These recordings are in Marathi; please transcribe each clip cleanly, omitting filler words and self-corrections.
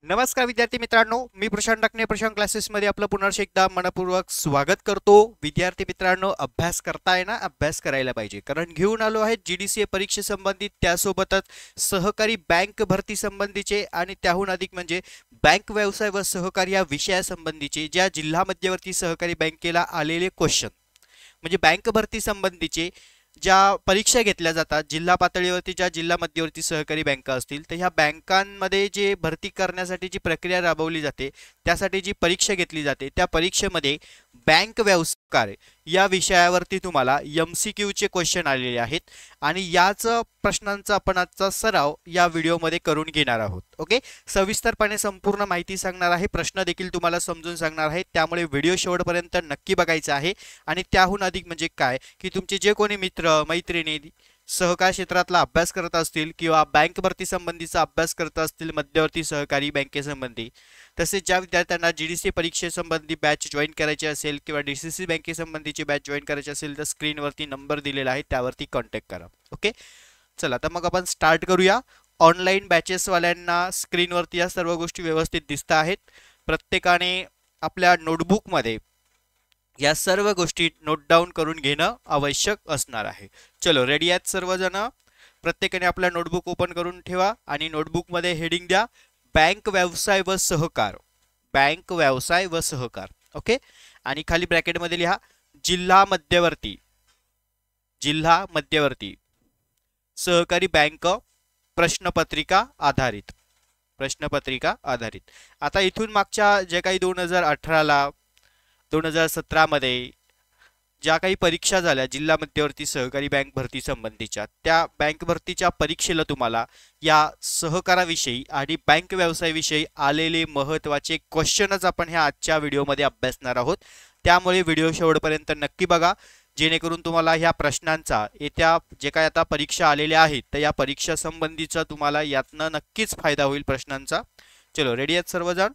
नमस्कार विद्यार्थी मित्रांनो, मी प्रशांत टाकणे प्रशांत क्लासेसमध्ये आपलं पुन्हा एकदा मनपूर्वक स्वागत करतो. विद्यार्थी मित्रांनो, अभ्यास करताय ना? अभ्यास करायला पाहिजे, कारण घेऊन आलो आहे GDCA परीक्षेसंबंधित, त्यासोबतच सहकारी बँक भरती संबंधीचे आणि त्याहून अधिक म्हणजे बँक व्यवसाय व सहकारी या विषयासंबंधीचे ज्या जिल्हा मध्यवर्ती सहकारी बँकेला आलेले क्वेश्चन, म्हणजे बँक भरती संबंधीचे ज्या परीक्षा घेतल्या जातात जिल्हा पातळीवरती, ज्या जिल्हा मध्यवर्ती सहकारी बँका असतील, तर ह्या बँकांमध्ये जे भरती करण्यासाठी जी प्रक्रिया राबवली जाते, त्यासाठी जी परीक्षा घेतली जाते, त्या परीक्षेमध्ये बँक व्यवसाय या विषयावरती तुम्हाला MCQ चे क्वेश्चन आलेले आहेत आणि याच प्रश्नांचा आपण आजचा सराव या व्हिडिओमध्ये करून घेणार आहोत. ओके, सविस्तरपणे संपूर्ण माहिती सांगणार आहे, प्रश्न देखील तुम्हाला समजून सांगणार आहे, त्यामुळे व्हिडिओ शेवटपर्यंत नक्की बघायचा आहे. आणि त्याहून अधिक म्हणजे काय की तुमचे जे कोणी मित्र मैत्रिणी सहकार क्षेत्रातला अभ्यास करत असतील किंवा बँक भरती संबंधीचा अभ्यास करत असतील, मध्यवर्ती सहकारी बँकेसंबंधी, तसेच ज्या विद्यार्थ्यांना GDC परीक्षेसंबंधी बॅच जॉईन करायची असेल किंवा DCC बँकेसंबंधीची बॅच जॉईन करायची असेल, तर स्क्रीनवरती नंबर दिलेला आहे, त्यावरती कॉन्टॅक्ट करा. ओके, चला तर मग आपण स्टार्ट करूया. ऑनलाईन बॅचेसवाल्यांना स्क्रीनवरती या सर्व गोष्टी व्यवस्थित दिसत आहेत. प्रत्येकाने आपल्या नोटबुकमध्ये या सर्व गोष्टी नोट डाऊन करून घेणं आवश्यक असणार आहे. चलो, रेडी आहेत सर्वजण? प्रत्येकाने आपला नोटबुक ओपन करून ठेवा आणि नोटबुकमध्ये हेडिंग द्या बँक व्यवसाय व सहकार. बँक व्यवसाय व सहकार. ओके, आणि खाली ब्रॅकेटमध्ये लिहा जिल्हा मध्यवर्ती. जिल्हा मध्यवर्ती सहकारी बँक प्रश्नपत्रिका आधारित. प्रश्नपत्रिका आधारित. आता इथून मागच्या जे काही 2018ला 2017 मध्ये ज्या काही परीक्षा झाल्या जिल्हा मध्यवर्ती सहकारी बँक भरती संबंधीच्या, त्या बँक भरतीच्या परीक्षेला तुम्हाला या सहकाराविषयी आणि बँक व्यवसायाविषयी आलेले महत्त्वाचे क्वेश्चनच आपण ह्या आजच्या व्हिडिओमध्ये अभ्यासणार आहोत. त्यामुळे व्हिडिओ शेवटपर्यंत नक्की बघा, जेणेकरून तुम्हाला ह्या प्रश्नांचा येत्या जे काही आता परीक्षा आलेल्या आहेत, तर या परीक्षा संबंधीचा तुम्हाला यातनं नक्कीच फायदा होईल प्रश्नांचा. चलो, रेडी आहेत सर्वजण?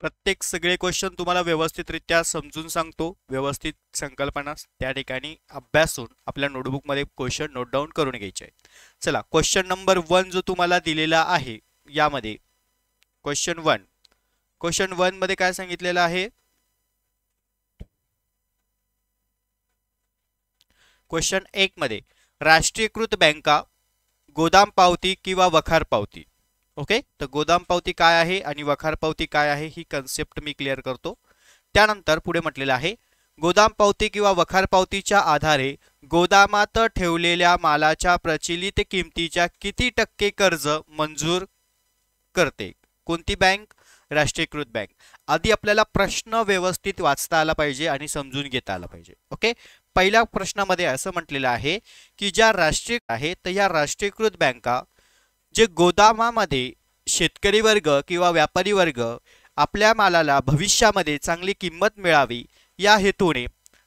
प्रत्येक सगळे क्वेश्चन तुम्हाला व्यवस्थितरित्या समजून सांगतो, व्यवस्थित संकल्पना त्या ठिकाणी अभ्यासून आपल्या नोटबुकमध्ये क्वेश्चन नोट डाऊन करून घ्यायचे आहेत. चला, क्वेश्चन नंबर 1 जो तुम्हाला दिलेला आहे, यामध्ये क्वेश्चन 1 मध्ये काय सांगितलेलं आहे? क्वेश्चन 1 मध्ये राष्ट्रीयकृत बँका गोदाम पावती किंवा वखार पावती. ओके, तर गोदाम पावती काय आहे आणि वखार पावती काय आहे ही कन्सेप्ट मी क्लिअर करतो. त्यानंतर पुढे म्हटलेलं आहे गोदाम पावती किंवा वखार पावतीच्या आधारे गोदामात ठेवलेल्या मालाच्या प्रचलित किमतीच्या किती टक्के कर्ज मंजूर करते? कोणती बँक? राष्ट्रीयकृत बँक. आधी आपल्याला प्रश्न व्यवस्थित वाचता आला पाहिजे आणि समजून घेता आला पाहिजे. ओके, पहिल्या प्रश्नामध्ये असं म्हटलेलं आहे की ज्या राष्ट्रीय आहे, तर या राष्ट्रीयकृत बँका जे गोदामामध्ये शेतकरी वर्ग किंवा व्यापारी वर्ग आपल्या मालाला भविष्यामध्ये चांगली किंमत मिळावी या हेतूने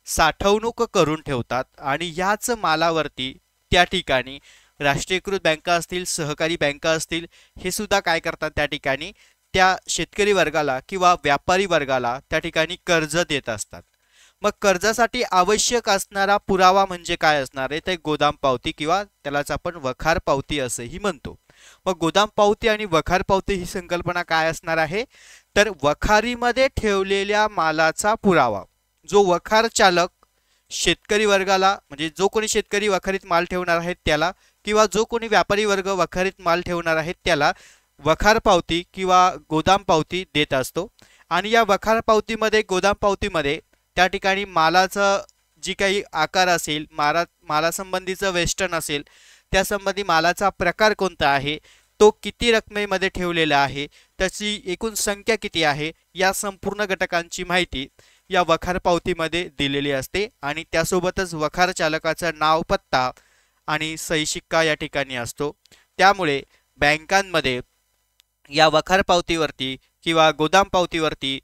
साठवणूक करून ठेवतात आणि याच मालावरती त्या ठिकाणी राष्ट्रीयकृत बँका असतील, सहकारी बँका असतील, हे सुद्धा काय करतात, त्या ठिकाणी त्या शेतकरी वर्गाला किंवा व्यापारी वर्गाला त्या ठिकाणी कर्ज देत असतात. मग कर्जासाठी आवश्यक असणारा पुरावा म्हणजे काय असणार आहे? तर गोदाम पावती किंवा त्यालाच आपण वखार पावती असंही म्हणतो. मग गोदाम पावती आणि वखार पावती ही संकल्पना काय असणार आहे? तर वखारीमध्ये ठेवलेल्या मालाचा पुरावा जो वखार चालक शेतकरी वर्गाला, म्हणजे जो कोणी शेतकरी वखारीत माल ठेवणार आहे त्याला, किंवा जो कोणी व्यापारी वर्ग वखारीत माल ठेवणार आहे त्याला वखार पावती किंवा गोदाम पावती देत असतो. आणि या वखार पावतीमध्ये, गोदाम पावतीमध्ये त्या ठिकाणी मालाचा जी काही आकार असेल, मालासंबंधीचं वेस्टर्न असेल, त्यासंबंधी मालाचा प्रकार कोणता आहे, तो किती रकमेमध्ये ठेवलेला आहे, त्याची एकूण संख्या किती आहे, या संपूर्ण घटकांची माहिती या वखार पावतीमध्ये दिलेली असते. आणि त्यासोबतच वखार चालकाचं नाव, पत्ता आणि सही शिक्का या ठिकाणी असतो. त्यामुळे बँकांमध्ये या वखार पावतीवरती किंवा गोदाम पावतीवरती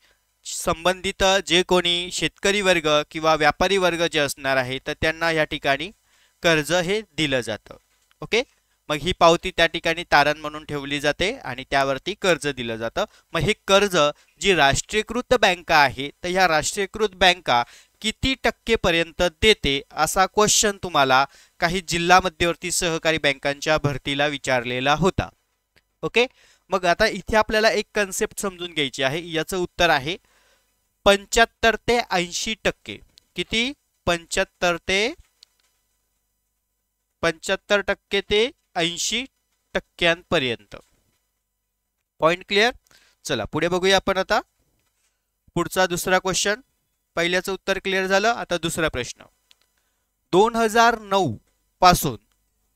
संबंधित जे कोणी शेतकरी वर्ग किंवा व्यापारी वर्ग जे असणार आहे, तर त्यांना या ठिकाणी कर्ज हे दिलं जातं. ओके, मग ही पावती त्या ठिकाणी तारण म्हणून ठेवली जाते आणि त्यावरती कर्ज दिलं जातं. मग हे कर्ज जी राष्ट्रीयकृत बँका आहे तर ह्या राष्ट्रीयकृत बँका किती टक्केपर्यंत देते असा क्वेश्चन तुम्हाला काही जिल्हा मध्यवर्ती सहकारी बँकांच्या भरतीला विचारलेला होता. ओके, मग आता इथे आपल्याला एक कन्सेप्ट समजून घ्यायची आहे. याचं उत्तर आहे 75 ते 80%. किती? 75 ते 80%. Point clear? चला पुढे बघूया आपण आता पुढचा दुसरा क्वेश्चन. पहिल्याचं उत्तर क्लिअर झालं. आता दुसरा प्रश्न. 2009 पासून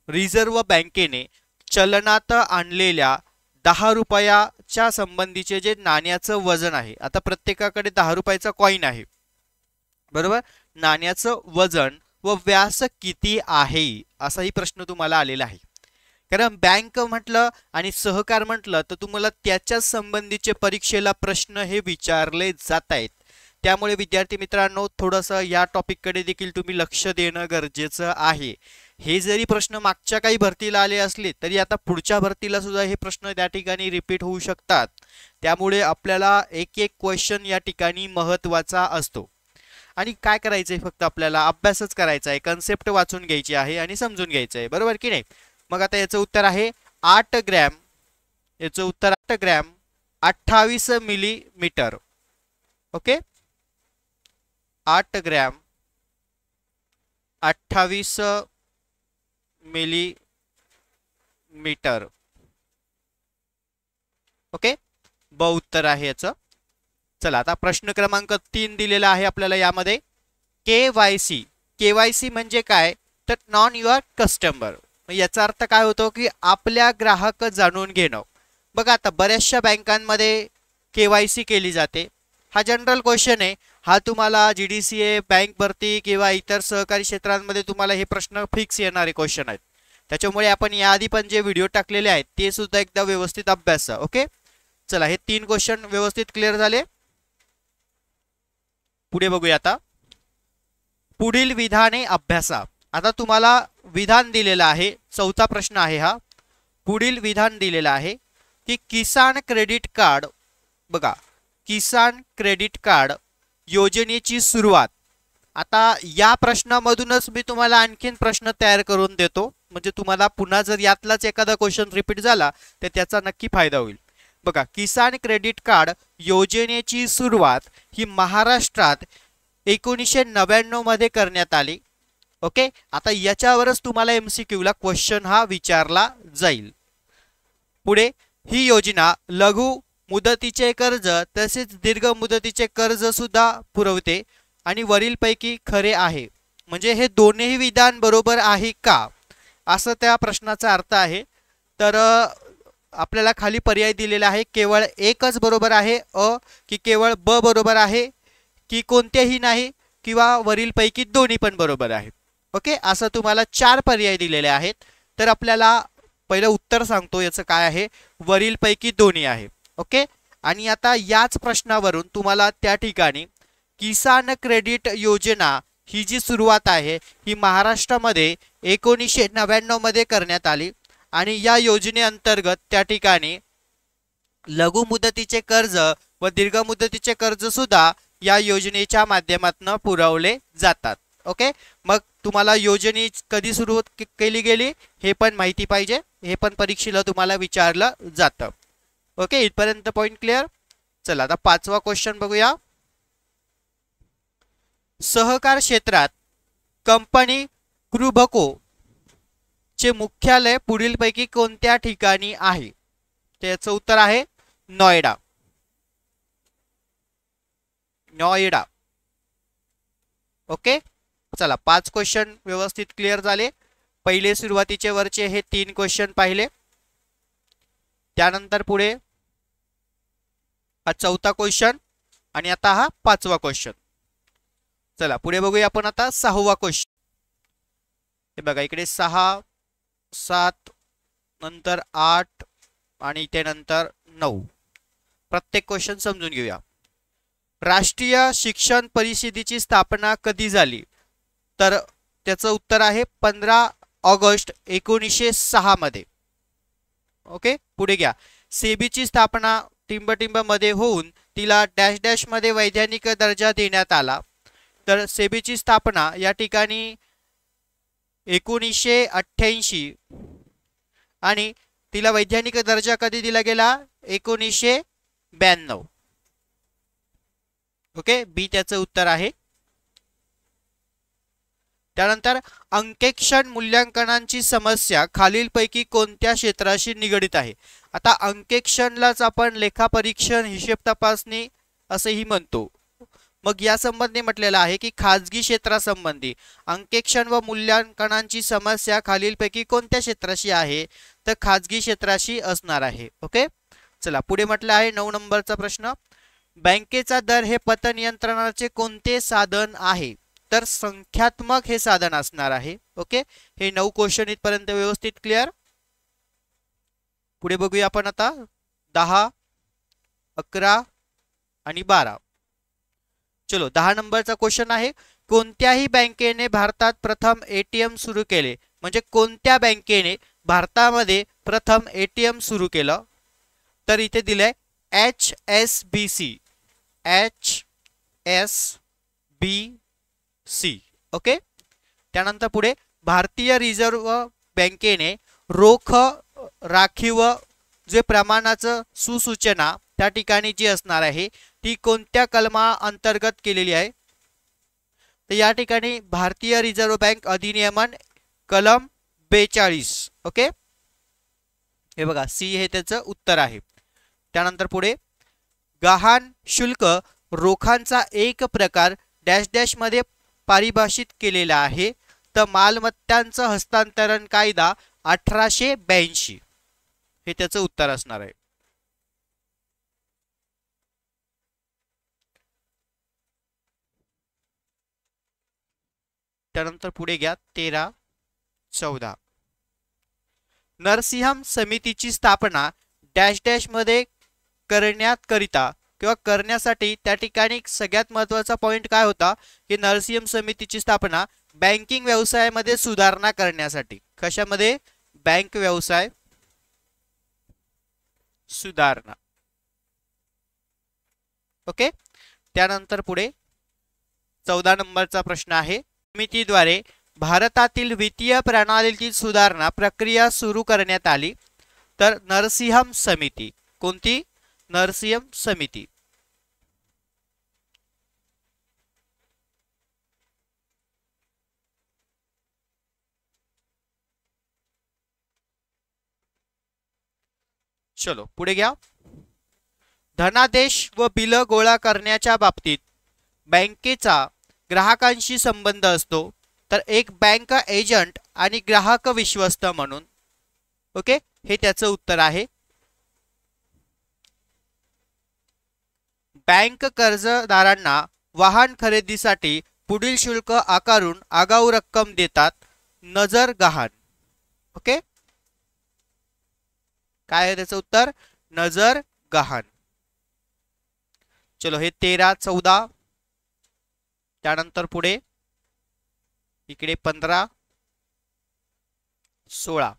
रिझर्व्ह बँकेने चलनात आणलेल्या 10 रुपयाच्या संबंधीचे जे नाण्याचं वजन आहे, आता प्रत्येकाकडे 10 रुपयाचा कॉइन आहे बरोबर, नाण्याचं वजन व व्यास किती आहे असाही प्रश्न तुम्हाला आलेला आहे. कारण बँक म्हटलं आणि सहकार म्हटलं तर तुम्हाला त्याच्या संबंधीचे परीक्षेला प्रश्न हे विचारले जात आहेत. त्यामुळे विद्यार्थी मित्रांनो थोडंसं या टॉपिककडे देखील तुम्ही लक्ष देणं गरजेचं आहे. हे जरी प्रश्न मागच्या काही भरतीला आले असले तरी आता पुढच्या भरतीला सुद्धा हे प्रश्न त्या ठिकाणी रिपीट होऊ शकतात. त्यामुळे आपल्याला एक एक क्वेश्चन या ठिकाणी महत्त्वाचा असतो. आणि काय करायचंय, फक्त आपल्याला अभ्यासच करायचा आहे, कन्सेप्ट वाचून घ्यायची आहे आणि समजून घ्यायचं आहे बरोबर की नाही. मग आता याचं उत्तर आहे 8 ग्रॅम. याचं उत्तर 8 gram 28 millimetre. Okay, 8 gram 28 millimetre. Okay, ब उत्तर आहे याचं. चला आता प्रश्न क्रमांक 3 दिलेला आहे आपल्याला यामध्ये. केवायसी. केवायसी म्हणजे काय तर नॉन युअर कस्टमर. याचा अर्थ काय होतो की आपल्या ग्राहक जाणून घेणं. बघा आता बऱ्याचशा बँकांमध्ये केवायसी केली जाते. हा जनरल क्वेश्चन आहे. हा तुम्हाला जीडीसीए बँक भरती किंवा इतर सहकारी क्षेत्रांमध्ये तुम्हाला हे प्रश्न फिक्स येणारे क्वेश्चन आहेत. त्याच्यामुळे आपण याआधी पण जे व्हिडिओ टाकलेले आहेत ते सुद्धा एकदा व्यवस्थित अभ्यासा. ओके, चला हे 3 क्वेश्चन व्यवस्थित क्लिअर झाले. पुढे बघूया आता. पुढील विधाने अभ्यासा. आता तुम्हाला विधान दिलेलं आहे. चौथा प्रश्न आहे हा. पुढील विधान दिलेलं आहे की किसान क्रेडिट कार्ड. बघा, किसान क्रेडिट कार्ड योजनेची सुरुवात. आता या प्रश्नामधूनच मी तुम्हाला आणखीन प्रश्न तयार करून देतो, म्हणजे तुम्हाला पुन्हा जर यातलाच एखादा क्वेश्चन रिपीट झाला तर त्याचा नक्की फायदा होईल. बघा, किसान क्रेडिट कार्ड योजनेची सुरुवात ही महाराष्ट्रात 1999 मध्ये करण्यात आली. ओके, आता याच्यावरच तुम्हाला MCQ ला क्वेश्चन हा विचारला जाईल. पुढे ही योजना लघु मुदतीचे कर्ज तसेच दीर्घ मुदतीचे कर्ज सुद्धा पुरवते आणि वरीलपैकी खरे आहे. म्हणजे हे दोन्ही विधान बरोबर आहे का असं त्या प्रश्नाचा अर्थ आहे. तर आपल्याला खाली पर्याय दिलेला आहे. केवळ एकच बरोबर आहे अ, की केवळ ब बरोबर आहे, की कोणतेही नाही, किंवा वरीलपैकी दोन्ही पण बरोबर आहे. ओके, असं तुम्हाला 4 पर्याय दिलेले आहेत. तर आपल्याला पहिलं उत्तर सांगतो याचं काय आहे, वरीलपैकी दोन्ही आहे. ओके, आणि आता याच प्रश्नावरून तुम्हाला त्या ठिकाणी किसान क्रेडिट योजना ही जी सुरुवात आहे ही महाराष्ट्रामध्ये 1999 मध्ये करण्यात आली आणि या योजनेअंतर्गत त्या ठिकाणी लघु मुदतीचे कर्ज व दीर्घ मुदतीचे कर्ज सुद्धा या योजनेच्या माध्यमातून पुरवले जातात. ओके, मग तुम्हाला योजने कधी सुरू केली गेली हे पण माहिती पाहिजे. हे पण परीक्षेला तुम्हाला विचारलं जातं. ओके, इथपर्यंत पॉइंट क्लिअर. चला आता 5वा क्वेश्चन बघूया. सहकार क्षेत्रात कंपनी क्रुबको चे मुख्यालय पुढीलपैकी कोणत्या ठिकाणी आहे? त्याचं उत्तर आहे नोएडा. नोएडा. ओके, चला 5 क्वेश्चन व्यवस्थित क्लिअर झाले. पहिले सुरुवातीचे वरचे हे 3 क्वेश्चन पाहिले. त्यानंतर पुढे हा 4था क्वेश्चन आणि आता हा 5वा क्वेश्चन. चला पुढे बघूया आपण आता 6वा क्वेश्चन. हे बघा इकडे 6, 7 नंतर 8 आणि इथे नंतर 9. प्रत्येक क्वेश्चन समजून घेऊया. राष्ट्रीय शिक्षण परिषदेची स्थापना कधी झाली? तर त्याचं उत्तर आहे 15 ऑगस्ट 1906 मध्ये. ओके, पुढे घ्या. सेबीची स्थापना टिंबटिंब मध्ये होऊन तिला डॅश डॅश मध्ये वैधानिक दर्जा देण्यात आला. तर सेबीची स्थापना या ठिकाणी 1988 आणि तिला वैधानिक दर्जा कधी दिला गेला? 1992. ओके, बी त्याचं उत्तर आहे. त्यानंतर अंकेक्षण मूल्यांकनांची समस्या खालीलपैकी कोणत्या क्षेत्राशी निगडित आहे? आता अंकेक्षणलाच आपण लेखापरीक्षण, हिशेब तपासणी असेही म्हणतो. मग या संबंधी म्हटलेलं आहे की खाजगी क्षेत्रासंबंधी अंकेक्षण व मूल्यांकनांची समस्या खालीलपैकी कोणत्या क्षेत्राशी आहे? तर खाजगी क्षेत्राशी असणार आहे. ओके, चला पुढे म्हटलं आहे 9 नंबरचा प्रश्न. बँकेचा दर हे पतनियंत्रणाचे कोणते साधन आहे? तर संख्यात्मक हे साधन असणार आहे. ओके, हे 9 क्वेश्चन इथपर्यंत व्यवस्थित क्लिअर. पुढे बघूया आपण आता 10, 11 आणि 12. चलो, 10 नंबरचा क्वेश्चन आहे. कोणत्याही बँकेने भारतात प्रथम एटीएम सुरू केले? म्हणजे कोणत्या बँकेने भारतामध्ये प्रथम एटीएम सुरू केलं? तर इथे दिलंय HSBC. HSBC. ओके, त्यानंतर पुढे भारतीय रिझर्व्ह बँकेने रोख राखीव जे प्रमाणाचं सुसूचना त्या ठिकाणी जी असणार आहे ती कोणत्या कलमा अंतर्गत केलेली आहे? तर या ठिकाणी भारतीय रिझर्व्ह बँक अधिनियमन कलम 42. ओके, हे बघा, सी हे त्याचं उत्तर आहे. त्यानंतर पुढे गहाण शुल्क रोखांचा एक प्रकार डॅश डॅश मध्ये परिभाषित केलेला आहे. तर मालमत्तांचं हस्तांतरण कायदा 1882 हे त्याचं उत्तर असणार आहे. त्यानंतर पुढे घ्या 13, 14. नरसिंहम समितीची स्थापना डॅश डॅश मध्ये करण्याकरिता किंवा करण्यासाठी त्या ठिकाणी सगळ्यात महत्त्वाचा पॉइंट काय होता की नरसिंहम समितीची स्थापना बँकिंग व्यवसायामध्ये सुधारणा करण्यासाठी. कशामध्ये? बँक व्यवसाय सुधारणा. ओके, त्यानंतर पुढे 14 नंबरचा प्रश्न आहे. समितीद्वारे भारतातील वित्तीय प्रणालीतील सुधारणा प्रक्रिया सुरू करण्यात आली. तर नरसिंहम समिती. कोणती? नरसिंहम समिती. चलो पुढे घ्या. धनादेश व बिल गोळा करण्याच्या बाबतीत बँकेचा ग्राहकांशी संबंध असतो. तर एक बँक एजंट आणि ग्राहक विश्वस्त म्हणून. ओके, हे त्याचं उत्तर आहे. बँक कर्जदारांना वाहन खरेदीसाठी पुढील शुल्क आकारून आगाऊ रक्कम देतात. नजर गहाण. ओके, काय आहे त्याचं उत्तर? नजर गहाण. चलो, हे 13, 14. त्यानंतर पुढे इकडे 15, 16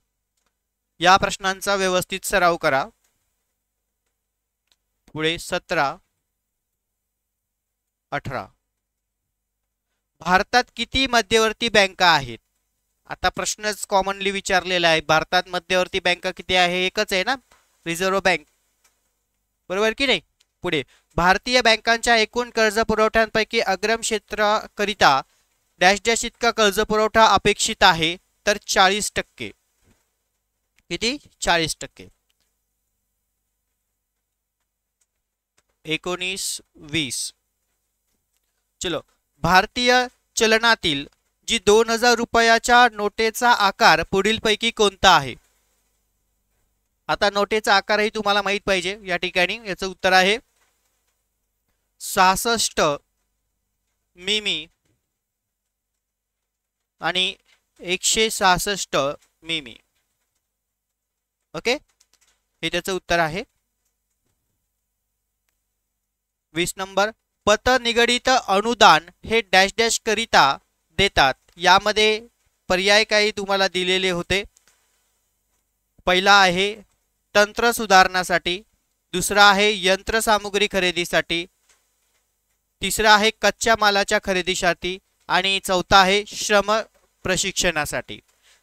या प्रश्नांचा व्यवस्थित सराव करा. पुढे 17, 18. भारतात किती मध्यवर्ती बँका आहेत? आता प्रश्नच कॉमनली विचारलेला आहे. भारतात मध्यवर्ती बँका किती आहे? एकच आहे ना, रिझर्व्ह बँक. बरोबर की नाही? पुढे भारतीय बँकांच्या एकूण कर्ज पुरवठ्यांपैकी अग्रम क्षेत्राकरिता डॅश डॅश इतका कर्ज पुरवठा अपेक्षित आहे. तर 40%. किती? 40%. 19, 20. चलो, भारतीय चलनातील जी 2000 रुपयाच्या नोटेचा आकार पुढीलपैकी कोणता आहे? आता नोटेचा आकारही तुम्हाला माहित पाहिजे. या ठिकाणी याचं उत्तर आहे 66 मिमी आणि 166 मिमी. ओके, हे त्याचं उत्तर आहे. 20 नंबर. पत निगडित अनुदान हे डॅश डॅश करिता देतात. यामध्ये पर्याय काही तुम्हाला दिलेले होते. पहिला आहे तंत्र सुधारण्यासाठी, दुसरा आहे यंत्रसामुग्री खरेदीसाठी, तिसरा आहे कच्च्या मालाच्या खरेदीसाठी आणि चौथा आहे श्रम प्रशिक्षणासाठी.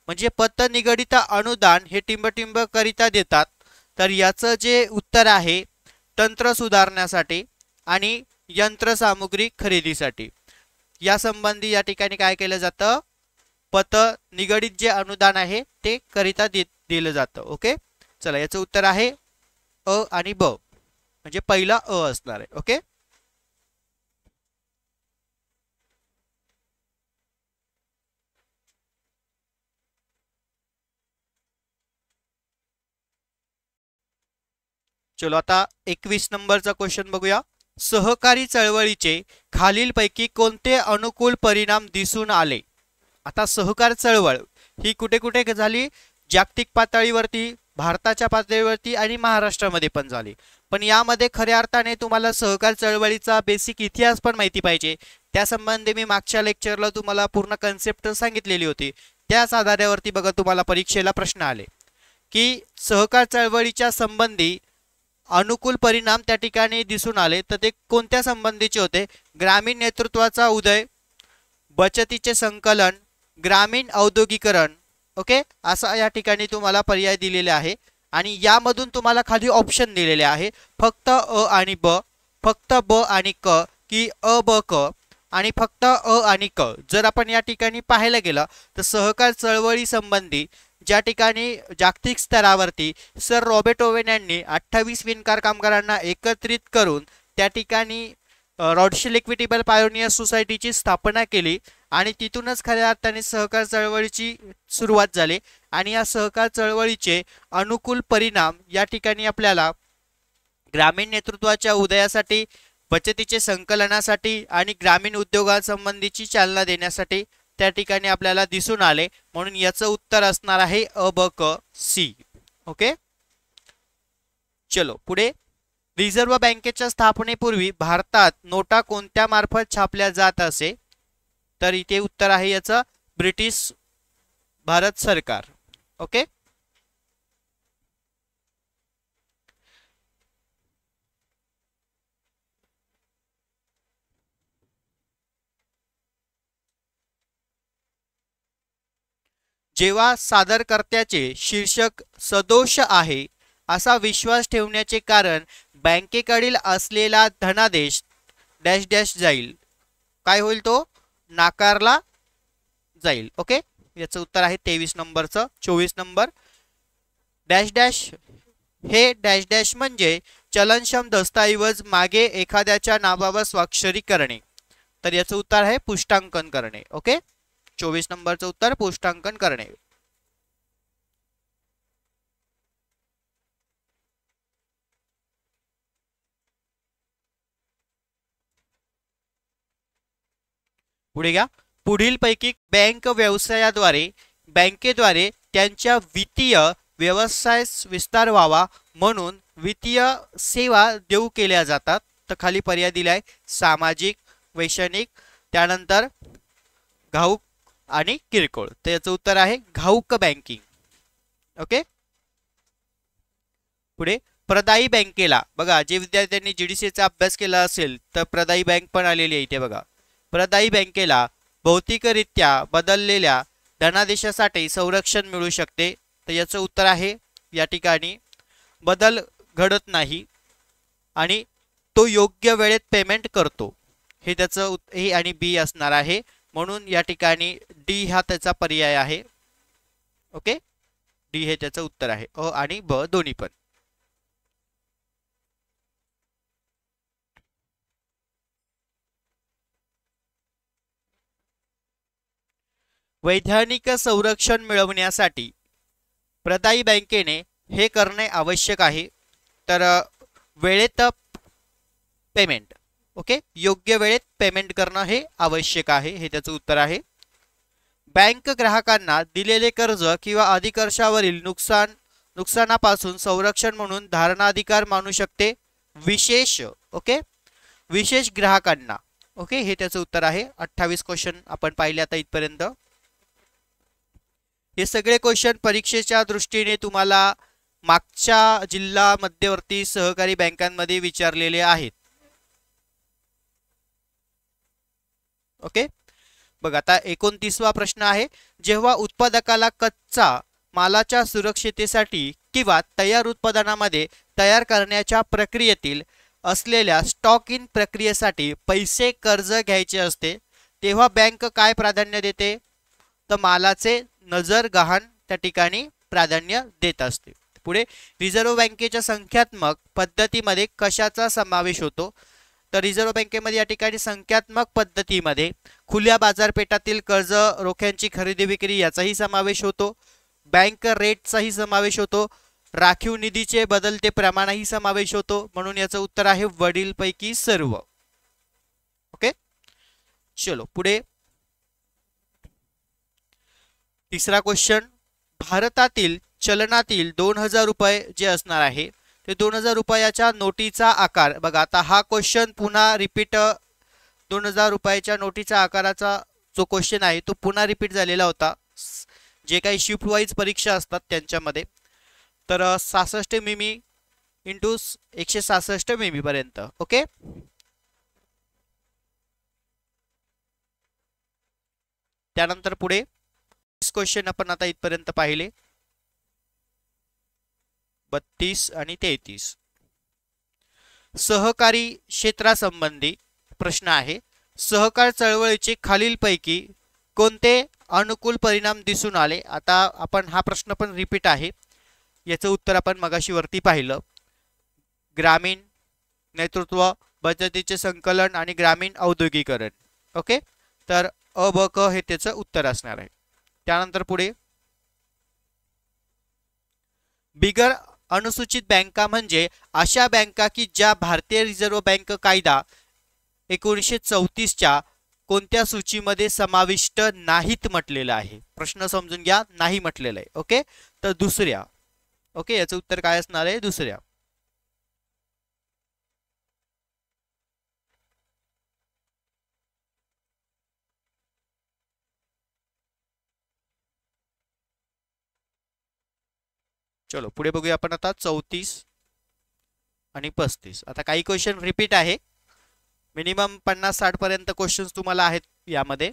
म्हणजे पत निगडित अनुदान हे टिंबटिंब करिता देतात. तर याचं जे उत्तर आहे तंत्र सुधारण्यासाठी आणि यंत्रसामुग्री खरेदीसाठी. या संबंधी या ठिकाणी काय केलं जातं, पत निगडित जे अनुदान आहे ते करिता दिलं जातं. ओके, चला याचं उत्तर आहे अ आणि ब, म्हणजे पहिला अ असणार आहे. ओके, चलो आता 21 नंबरचा क्वेश्चन बघूया. सहकारी चळवळीचे खालीलपैकी कोणते अनुकूल परिणाम दिसून आले. आता सहकार चळवळ ही कुठे कुठे झाली, जागतिक पातळीवरती, भारताच्या पातळीवरती आणि महाराष्ट्रामध्ये पण झाली. पण यामध्ये खऱ्या अर्थाने तुम्हाला सहकार चळवळीचा बेसिक इतिहास पण माहिती पाहिजे. त्यासंबंधी मी मागच्या लेक्चरला तुम्हाला पूर्ण कन्सेप्ट सांगितलेली होती. त्याच आधारावरती बघा तुम्हाला परीक्षेला प्रश्न आले की सहकार चळवळीच्या संबंधी अनुकूल परिणाम त्या ठिकाणी दिसून आले. तर ते कोणत्या संबंधीचे होते, ग्रामीण नेतृत्वाचा उदय, बचतीचे संकलन, ग्रामीण औद्योगिकरण. ओके, असा या ठिकाणी तुम्हाला पर्याय दिलेले आहे आणि यामधून तुम्हाला खाली ऑप्शन दिलेले आहे फक्त अ आणि ब, फक्त ब आणि क, की अ ब क आणि फक्त अ आणि क. जर आपण या ठिकाणी पाहायला गेलं तर सहकार चळवळी संबंधी ज्या ठिकाणी जागतिक स्तरावरती सर रॉबर्ट ओवेन यांनी 28 विणकार कामगारांना एकत्रित करून त्या ठिकाणी रॉडशील इक्विटेबल पायोनियर सोसायटीची स्थापना केली आणि तिथूनच खऱ्या अर्थाने सहकार चळवळीची सुरुवात झाली. आणि या सहकार चळवळीचे अनुकूल परिणाम या ठिकाणी आपल्याला ग्रामीण नेतृत्वाच्या उदयासाठी, बचतीचे संकलनासाठी आणि ग्रामीण उद्योगासंबंधीची चालना देण्यासाठी त्या ठिकाणी आपल्याला दिसून आले. म्हणून याचं उत्तर असणार आहे अ ब क सी. ओके, चलो पुढे. रिझर्व्ह बँकेच्या स्थापनेपूर्वी भारतात नोटा कोणत्या मार्फत छापल्या जात असे. तर इथे उत्तर आहे याचं ब्रिटिश भारत सरकार. ओके, जेव्हा सादरकर्त्याचे शीर्षक सदोष आहे असा विश्वास ठेवण्याचे कारण बँकेकडील असलेला धनादेश डॅश डॅश जाईल. काय होईल, तो नाकारला जाईल. ओके, याचं उत्तर आहे 23 नंबरचं. 24 नंबर डॅश डॅश हे डॅश डॅश म्हणजे चलनक्षम दस्तऐवज मागे एखाद्याच्या नावावर स्वाक्षरी करणे. तर याचं उत्तर आहे पुष्टांकन करणे. ओके, 24 नंबरचं उत्तर पुष्टांकन करणे. पुढे घ्या. पुढीलपैकी बँक व्यवसायाद्वारे बँकेद्वारे त्यांच्या वित्तीय व्यवसाय विस्तार व्हावा म्हणून वित्तीय सेवा देऊ केल्या जातात. तर खाली पर्याय दिलाय सामाजिक, वैश्विक, त्यानंतर घाऊक आणि किरकोळ. तर याचं उत्तर आहे घाऊक बँकिंग. ओके, पुढे प्रदायी बँकेला बघा, जे विद्यार्थ्यांनी जीडीसीचा अभ्यास केला असेल तर प्रदायी बँक पण आलेली आहे इथे बघा. प्रदायी बँकेला भौतिकरित्या बदललेल्या धनादेशासाठी संरक्षण मिळू शकते. तर याचं उत्तर आहे या ठिकाणी बदल घडत नाही आणि तो योग्य वेळेत पेमेंट करतो. हे त्याचं ए आणि बी असणार आहे. म्हणून या ठिकाणी डी हा त्याचा पर्याय आहे. ओके, डी हे त्याचं उत्तर आहे. अ आणि ब दोन्ही पण. वैधानिक संरक्षण मिळवण्यासाठी प्रदायी बँकेने हे करणे आवश्यक आहे. तर वेळेत पेमेंट, ओके, योग्य वेळेत पेमेंट करणं हे आवश्यक आहे. हे त्याचं उत्तर आहे. बँक ग्राहकांना दिलेले कर्ज किंवा अधिकर्षावरील नुकसानापासून संरक्षण म्हणून धारणाधिकार मानू शकते. विशेष, ओके, विशेष ग्राहकांना. ओके, हे त्याचं उत्तर आहे. 28 क्वेश्चन आपण पाहिले आता इथपर्यंत. हे सगळे क्वेश्चन परीक्षेच्या दृष्टीने तुम्हाला मागच्या जिल्हा मध्यवर्ती सहकारी बँकांमध्ये विचारलेले आहेत. ओके, बघ आता 29वा प्रश्न आहे. जेव्हा उत्पादकाला कच्चा मालाच्या सुरक्षिततेसाठी किंवा तयार उत्पादनामध्ये तयार करण्याच्या प्रक्रियेतील असलेल्या स्टॉक इन प्रक्रियेसाठी पैसे कर्ज घ्यायचे असते तेव्हा बँक काय प्राधान्य देते? तर मालाचे नजर गहाण त्या ठिकाणी प्राधान्य देत असते. पुढे रिझर्व्ह बँकेच्या संख्यात्मक पद्धतीमध्ये कशाचा समावेश होतो? तर रिझर्व्ह बँकेमध्ये या ठिकाणी संख्यात्मक पद्धतीमध्ये खुल्या बाजारपेठातील कर्ज रोख्यांची खरेदी विक्री याचाही समावेश होतो, बँक रेटचाही समावेश होतो, राखीव निधीचे बदलते प्रमाणही समावेश होतो. म्हणून याचं उत्तर आहे वरीलपैकी सर्व. ओके, चलो पुढे तिसरा क्वेश्चन. भारतातील चलनातील 2000 रुपये जे असणार आहे ते 2000 रुपयाच्या नोटीचा आकार बघा. आता हा क्वेश्चन पुन्हा रिपीट 2000 रुपयाच्या नोटीचा आकाराचा जो क्वेश्चन आहे तो पुन्हा रिपीट झालेला होता जे काही शिफ्ट वाईज परीक्षा असतात त्यांच्यामध्ये. तर 66 मिमी इंटू 166 मिमी पर्यंत. ओके, त्यानंतर पुढे क्वेश्चन आपण आता इथपर्यंत पाहिले 32 आणि 33. सहकारी क्षेत्रासंबंधी प्रश्न आहे. सहकार चळवळीचे खालीलपैकी कोणते अनुकूल परिणाम दिसून आले? आता आपण हा प्रश्न पण रिपीट आहे, याचं उत्तर आपण मगाशी वरती पाहिलं. ग्रामीण नेतृत्व, बचतीचे संकलन आणि ग्रामीण औद्योगिकरण. ओके, तर अ ब क हे त्याचं उत्तर असणार आहे. त्यानंतर पुढे बिगर अनुसूचित बँका म्हणजे अशा बँका की ज्या भारतीय रिझर्व्ह बँक कायदा 1934च्या कोणत्या सूचीमध्ये समाविष्ट नाहीत म्हटलेलं आहे? प्रश्न समजून घ्या, नाही म्हटलेलं आहे. ओके, तर दुसऱ्या. ओके, याचं उत्तर काय असणार आहे? दुसऱ्या. चलो पुढे बघूया आपण आता 34 आणि 35. आता काही क्वेश्चन रिपीट आहे, मिनिमम 50-60 पर्यंत क्वेश्चन्स तुम्हाला आहेत यामध्ये.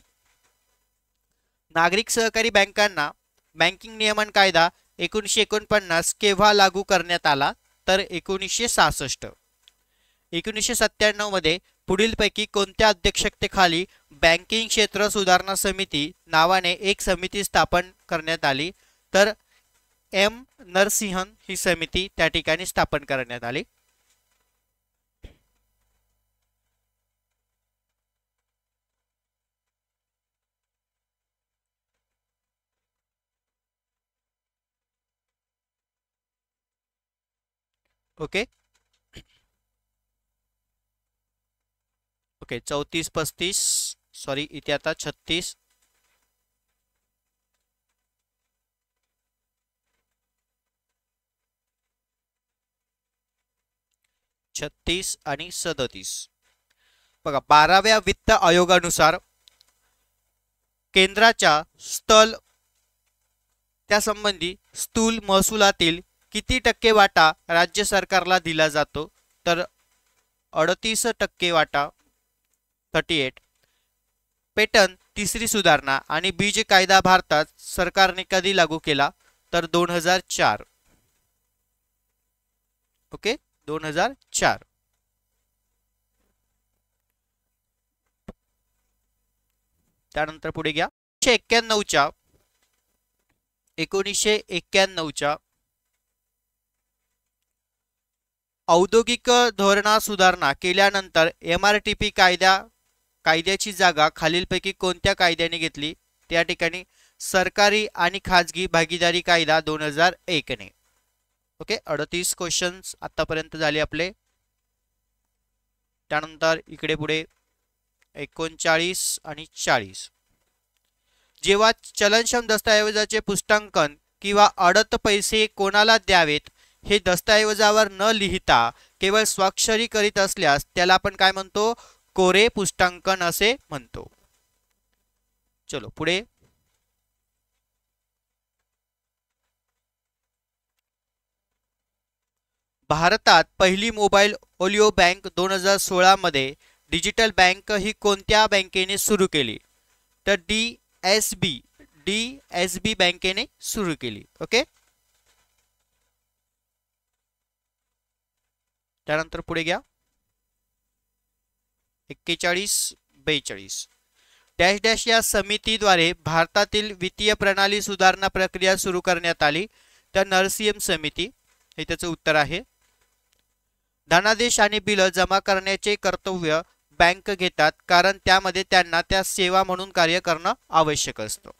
नागरिक सहकारी बँकांना बँकिंग नियमन कायदा 1949 केव्हा लागू करण्यात आला? तर 1966. 1997 मध्ये पुढीलपैकी कोणत्या अध्यक्षतेखाली बँकिंग क्षेत्र सुधारणा समिती नावाने एक समिती स्थापन करण्यात आली? तर एम नरसिंहन ही समिती त्या ठिकाणी स्थापन करण्यात आली. ओके ओके 34-35 सॉरी इथे आता 36 36 आणि 37. बघा 12व्या वित्त आयोगानुसार केंद्राच्या त्यासंबंधी स्थूल महसुलातील किती टक्के वाटा राज्य सरकारला दिला जातो? तर 38% वाटा 38. पेटंट तिसरी सुधारणा आणि बीज कायदा भारतात सरकारने कधी लागू केला? तर 2004. ओके 2004. त्यानंतर पुढे घ्या 1991च्या औद्योगिक धोरणा सुधारणा केल्यानंतर MRTP कायद्याची जागा खालीलपैकी कोणत्या कायद्याने घेतली? त्या ठिकाणी सरकारी आणि खाजगी भागीदारी कायदा 2001 ने. ओके 38 क्वेश्चन्स आतापर्यंत झाले आपले. त्यानंतर इकडे पुढे 39 आणि 40. जेव्हा चलनक्षम दस्तऐवजाचे पुष्टांकन किंवा अडत पैसे कोणाला द्यावेत हे दस्तऐवजावर न लिहिता केवळ स्वाक्षरी करीत असल्यास त्याला आपण काय म्हणतो? कोरे पुष्टांकन असे म्हणतो. चलो पुढे भारतात पहिली मोबाईल ओलिओ बँक 2016 मध्ये डिजिटल बँक ही कोणत्या बँकेने सुरू केली? तर डी एस बी बँकेने सुरू केली. ओके. त्यानंतर पुढे घ्या 41-42 डॅश डॅश या समितीद्वारे भारतातील वित्तीय प्रणाली सुधारणा प्रक्रिया सुरू करण्यात आली. तर नरसीएम समिती हे त्याचं उत्तर आहे. धनादेश आणि बिल जमा करण्याचे कर्तव्य बँक घेतात कारण त्यामध्ये त्यांना त्या सेवा म्हणून कार्य करणं आवश्यक असतं.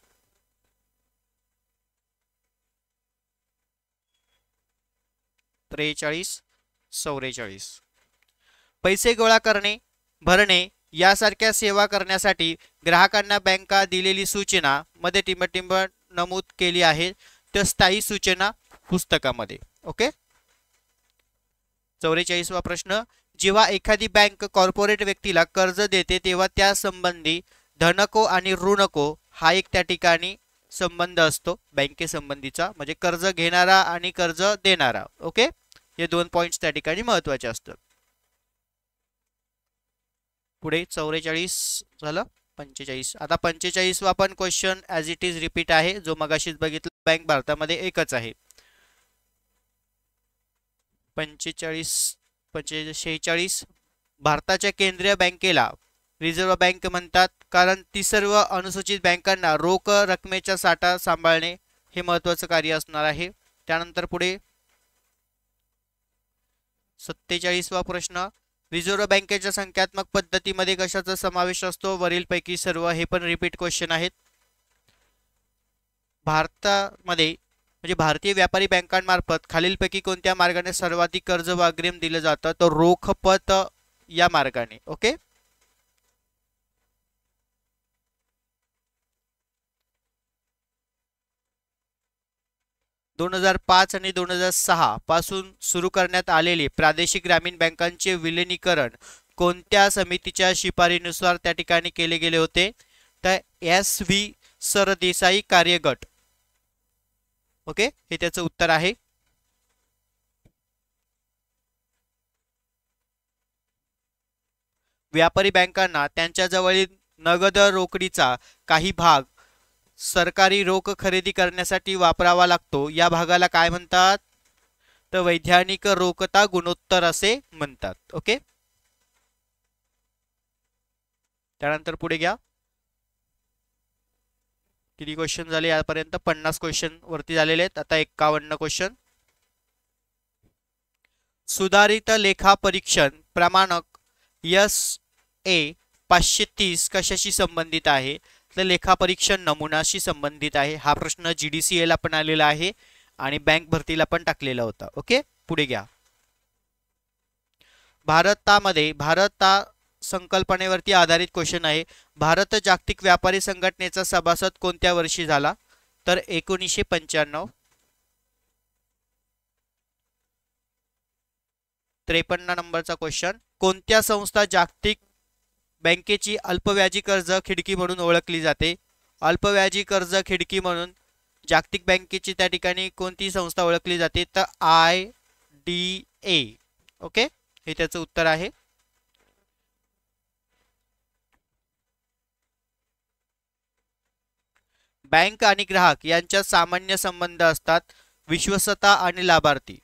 त्रेचाळीस 44 पैसे गोळा करणे, भरणे यासारख्या सेवा करण्यासाठी ग्राहकांना बँका दिलेली सूचना मध्ये टिंबटिंब नमूद केली आहे. तर स्थायी सूचना पुस्तकामध्ये. ओके. 44वा प्रश्न, जेव्हा एखादी बँक कॉर्पोरेट व्यक्तीला कर्ज देते तेव्हा त्या संबंधी धनको आणि ऋणको हा एक त्या ठिकाणी संबंध असतो बँकेसंबंधीचा, म्हणजे कर्ज घेणारा आणि कर्ज देणारा. ओके. हे दोन पॉइंट्स त्या ठिकाणी महत्वाचे असतात. पुढे 44 झालं. 45 आता 45वा पण question as it is repeat आहे, जो मगाशीच बघितला. बँक भारतामध्ये एकच आहे. 46 भारताच्या केंद्रीय बँकेला रिझर्व्ह बँक म्हणतात कारण ती सर्व अनुसूचित बँकांना रोख रकमेचा साठा सांभाळणे हे महत्त्वाचं कार्य असणार आहे. त्यानंतर पुढे 47वा प्रश्न, रिझर्व्ह बँकेच्या संख्यात्मक पद्धतीमध्ये कशाचा समावेश असतो? वरीलपैकी सर्व. हे पण रिपीट क्वेश्चन आहेत. भारतामध्ये म्हणजे भारतीय व्यापारी बँकांमार्फत खालीलपैकी कोणत्या मार्गाने सर्वाधिक कर्ज व अग्रिम दिलं जातं? तर रोखपत या मार्गाने. ओके. (2005 आणि 2006 पासून सुरू करण्यात आलेले प्रादेशिक ग्रामीण बँकांचे विलिनीकरण कोणत्या समितीच्या शिफारशीनुसार त्या ठिकाणी केले गेले होते? तर SV सरदेसाई कार्यगट. ओके. हे त्याचं उत्तर आहे. व्यापारी बँकांना त्यांच्याजवळील नगद रोकडीचा काही भाग सरकारी रोख खरेदी करण्यासाठी वापरावा लागतो. या भागाला काय म्हणतात? तर वैधानिक रोखता गुणोत्तर असे म्हणतात. ओके. त्यानंतर पुढे घ्या. किती क्वेश्चन झाले यापर्यंत? 50 क्वेश्चन वरती झालेले आहेत. आता 51 क्वेश्चन. सुधारित लेखा परीक्षण प्रमाणक SA 530 कशाशी संबंधित आहे? तर लेखापरीक्षण नमुनाशी संबंधित आहे. हा प्रश्न GDCA ला पण आलेला आहे आणि बँक भरतीला पण टाकलेला होता. ओके. पुढे घ्या. भारत संकल्पनेवरती आधारित क्वेश्चन आहे. भारत जागतिक व्यापारी संघटनेचा सभासद कोणत्या वर्षी झाला? तर 1995. 53 नंबरचा क्वेश्चन, कोणत्या संस्था जागतिक बँकेची अल्पव्याजी कर्ज खिडकी म्हणून ओळखली जाते? अल्पव्याजी कर्ज खिडकी म्हणून जागतिक बँकेची त्या ठिकाणी कोणती संस्था ओळखली जाते? तर IDA. ओके. हे त्याचं उत्तर आहे. बँक आणि ग्राहक यांच्यात सामान्य संबंध असतात. विश्वसता आणि लाभार्थी.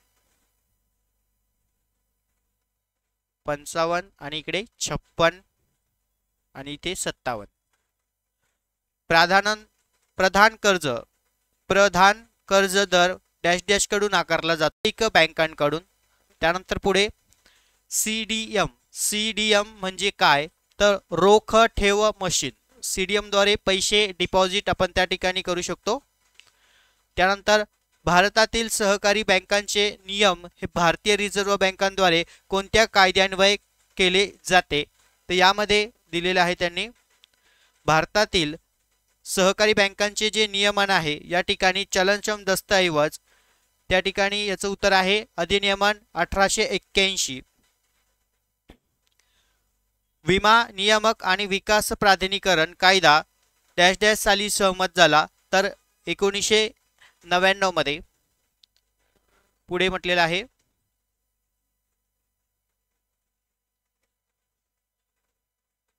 55 आणि इकडे 56 आणि इथे 57. प्रधान कर्ज दर डॅश डॅश कडून आकारला जातो एक बँकांकडून. त्यानंतर पुढे CDM म्हणजे काय? तर रोख ठेव मशीन. CDM द्वारे पैसे डिपॉझिट आपण त्या ठिकाणी करू शकतो. त्यानंतर भारतातील सहकारी बँकांचे नियम हे भारतीय रिझर्व्ह बँकांद्वारे कोणत्या कायद्यान्वये केले जाते? तर यामध्ये दिलेले आहे त्यांनी भारतातील सहकारी बँकांचे जे नियमन आहे या ठिकाणी चलनक्षम दस्तऐवज त्या ठिकाणी याचं उत्तर आहे अधिनियमन 1881. विमा नियामक आणि विकास प्राधिकरण कायदा डॅश डॅश साली सहमत झाला? तर 1999 मध्ये. पुढे म्हटलेलं आहे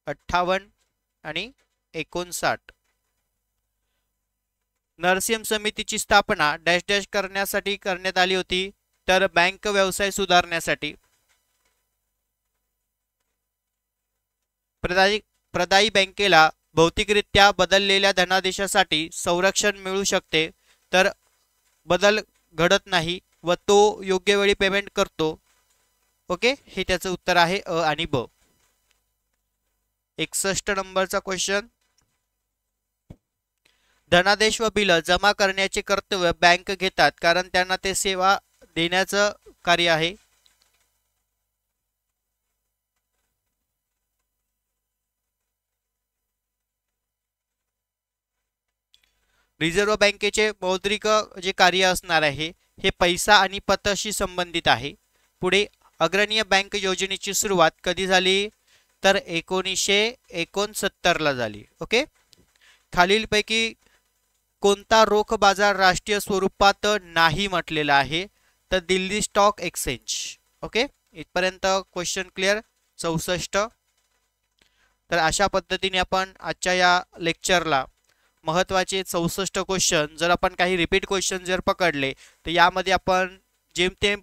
58 आणि 59. नरसिंह समितीची स्थापना डॅश डॅश करण्यासाठी करण्यात आली होती, तर बँक व्यवसाय सुधारण्यासाठी. प्रदायी बँकेला भौतिकरित्या बदललेल्या धनादेशासाठी संरक्षण मिळू शकते, तर बदल घडत नाही व तो योग्य वेळी पेमेंट करतो. ओके, हे त्याचं उत्तर आहे अ आणि ब. 61 नंबरचा क्वेश्चन. धनादेश व बिल जमा करण्याचे कर्तव्य बँक घेतात कारण त्यांना ते सेवा देण्याचं कार्य आहे. रिझर्व्ह बँकेचे मौद्रिक जे कार्य असणार आहे हे पैसा आणि पताशी संबंधित आहे. पुढे अग्रणीय बँक योजनेची सुरुवात कधी झाली, तर 1969 ला झाली. ओके, खालीलपैकी कोणता रोख बाजार राष्ट्रीय स्वरूपात नाही म्हटलेला आहे, तर दिल्ली स्टॉक एक्सचेंज. ओके, इथपर्यंत क्वेश्चन क्लिअर. 64. तर अशा पद्धतीने आपण आजच्या या लेक्चरला महत्त्वाचे 64 क्वेश्चन, जर आपण काही रिपीट क्वेश्चन जर पकडले तर यामध्ये आपण जेमतेम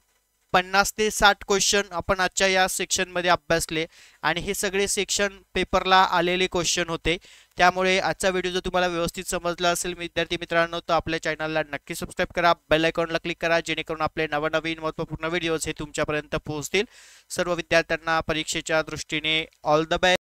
50 ते 60 क्वेश्चन आपण आजच्या या सेक्शनमध्ये अभ्यासले आणि हे सगळे सेक्शन पेपरला आलेले क्वेश्चन होते. त्यामुळे आजचा व्हिडिओ जर तुम्हाला व्यवस्थित समजला असेल विद्यार्थी मित्रांनो, तर आपल्या चॅनलला नक्की सबस्क्राईब करा, बेल आयकॉनला क्लिक करा, जेणेकरून आपले नवनवीन महत्त्वपूर्ण व्हिडिओज हे तुमच्यापर्यंत पोहोचतील. सर्व विद्यार्थ्यांना परीक्षेच्या दृष्टीने ऑल द बेस्ट.